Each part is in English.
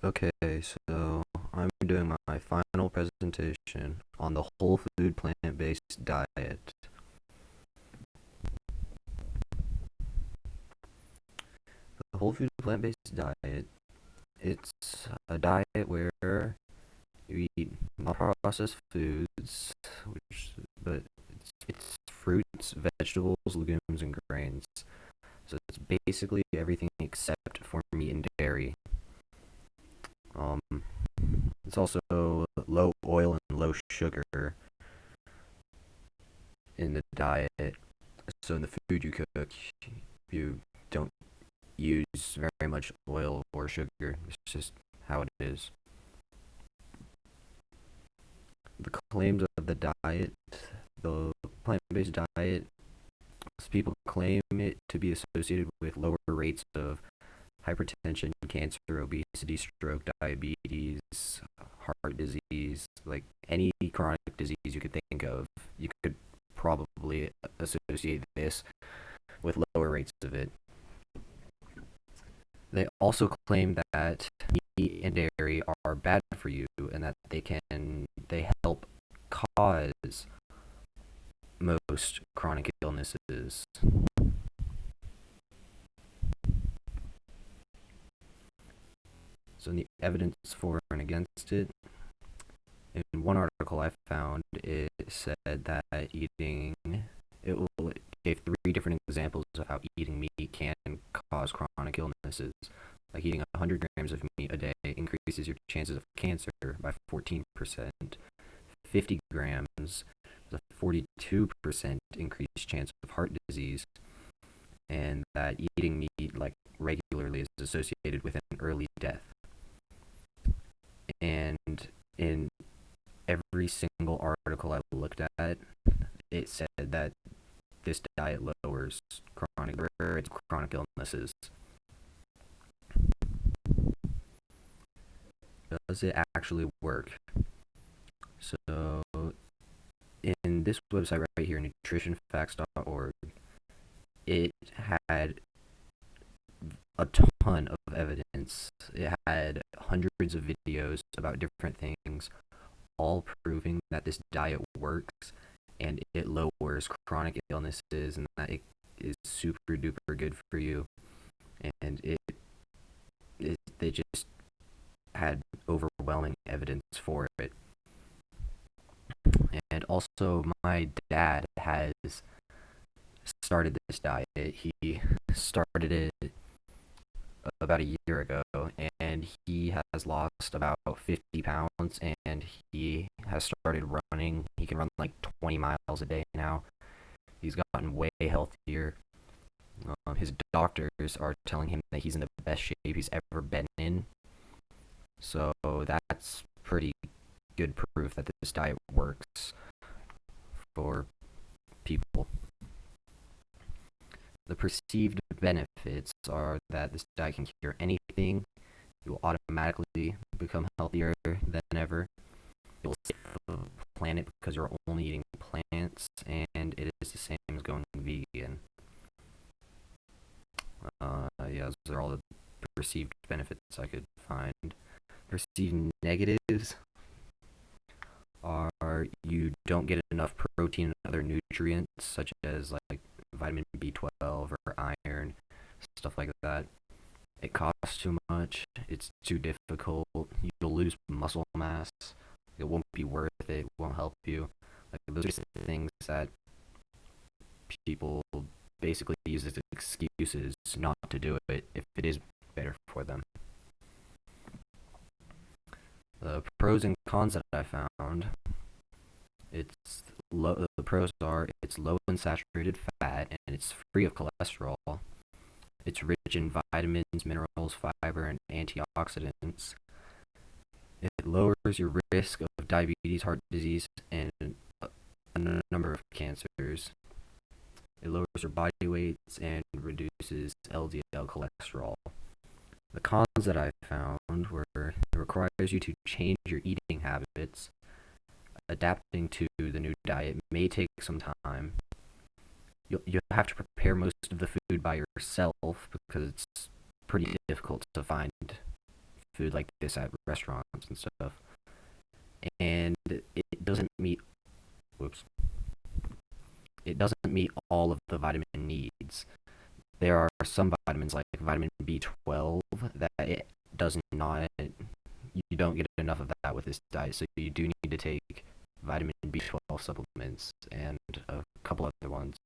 Okay, so I'm doing my final presentation on the whole food plant-based diet. The whole food plant-based diet, it's a diet where you eat not processed foods, but it's fruits, vegetables, legumes, and grains. So it's basically everything except for meat and dairy. Um, it's also low oil and low sugar in the diet. So in the food you cook, you don't use very much oil or sugar. It's just how it is. The claims of the diet, the plant-based diet, people claim it to be associated with lower rates of hypertension, cancer, obesity, stroke, diabetes, heart disease, like any chronic disease you could think of. You could probably associate this with lower rates of it. They also claim that meat and dairy are bad for you and that they help cause most chronic illnesses. So the evidence for and against it, in one article I found, it said that it gave three different examples of how eating meat can cause chronic illnesses. Like eating 100 grams of meat a day increases your chances of cancer by 14%. 50 grams is a 42% increased chance of heart disease, and that eating meat like regularly is associated with an early death. And in every single article I looked at, it said that this diet lowers chronic illnesses. Does it actually work? So, in this website right here, nutritionfacts.org, it had a ton of evidence. It had hundreds of videos about different things, all proving that this diet works and it lowers chronic illnesses and that it is super duper good for you. And they just had overwhelming evidence for it. And also, my dad has started this diet. He started it about a year ago, and he has lost about 50 pounds, and he has started running. He can run like 20 miles a day now. He's gotten way healthier. His doctors are telling him that he's in the best shape he's ever been in. So that's pretty good proof that this diet works for people. The perceived benefits are that this diet can cure anything. You will automatically become healthier than ever. You'll save the planet because you're only eating plants, and it is the same as going vegan. Yeah, those are all the perceived benefits I could find. Perceived negatives are you don't get enough protein and other nutrients such as like vitamin B12 or iron, stuff like that. It costs too much. It's too difficult. You'll lose muscle mass. It won't be worth it. It won't help you. Like those are just things that people basically use as excuses not to do it if it is better for them. The pros and cons that I found, it's the pros are it's low in saturated fat and it's free of cholesterol. It's rich in vitamins, minerals, fiber, and antioxidants. It lowers your risk of diabetes, heart disease, and a number of cancers. It lowers your body weights and reduces LDL cholesterol. The cons that I found were it requires you to change your eating habits. Adapting to the new diet may take some time. You'll have to prepare most of the food by yourself because it's pretty difficult to find food like this at restaurants and stuff, and it doesn't meet. Whoops. It doesn't meet all of the vitamin needs. There are some vitamins like vitamin B12 that it does not. You don't get enough of that with this diet, so you do need to take vitamin B12 supplements and a couple other ones.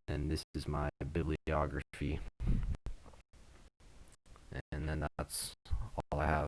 And this is my bibliography, and then that's all I have.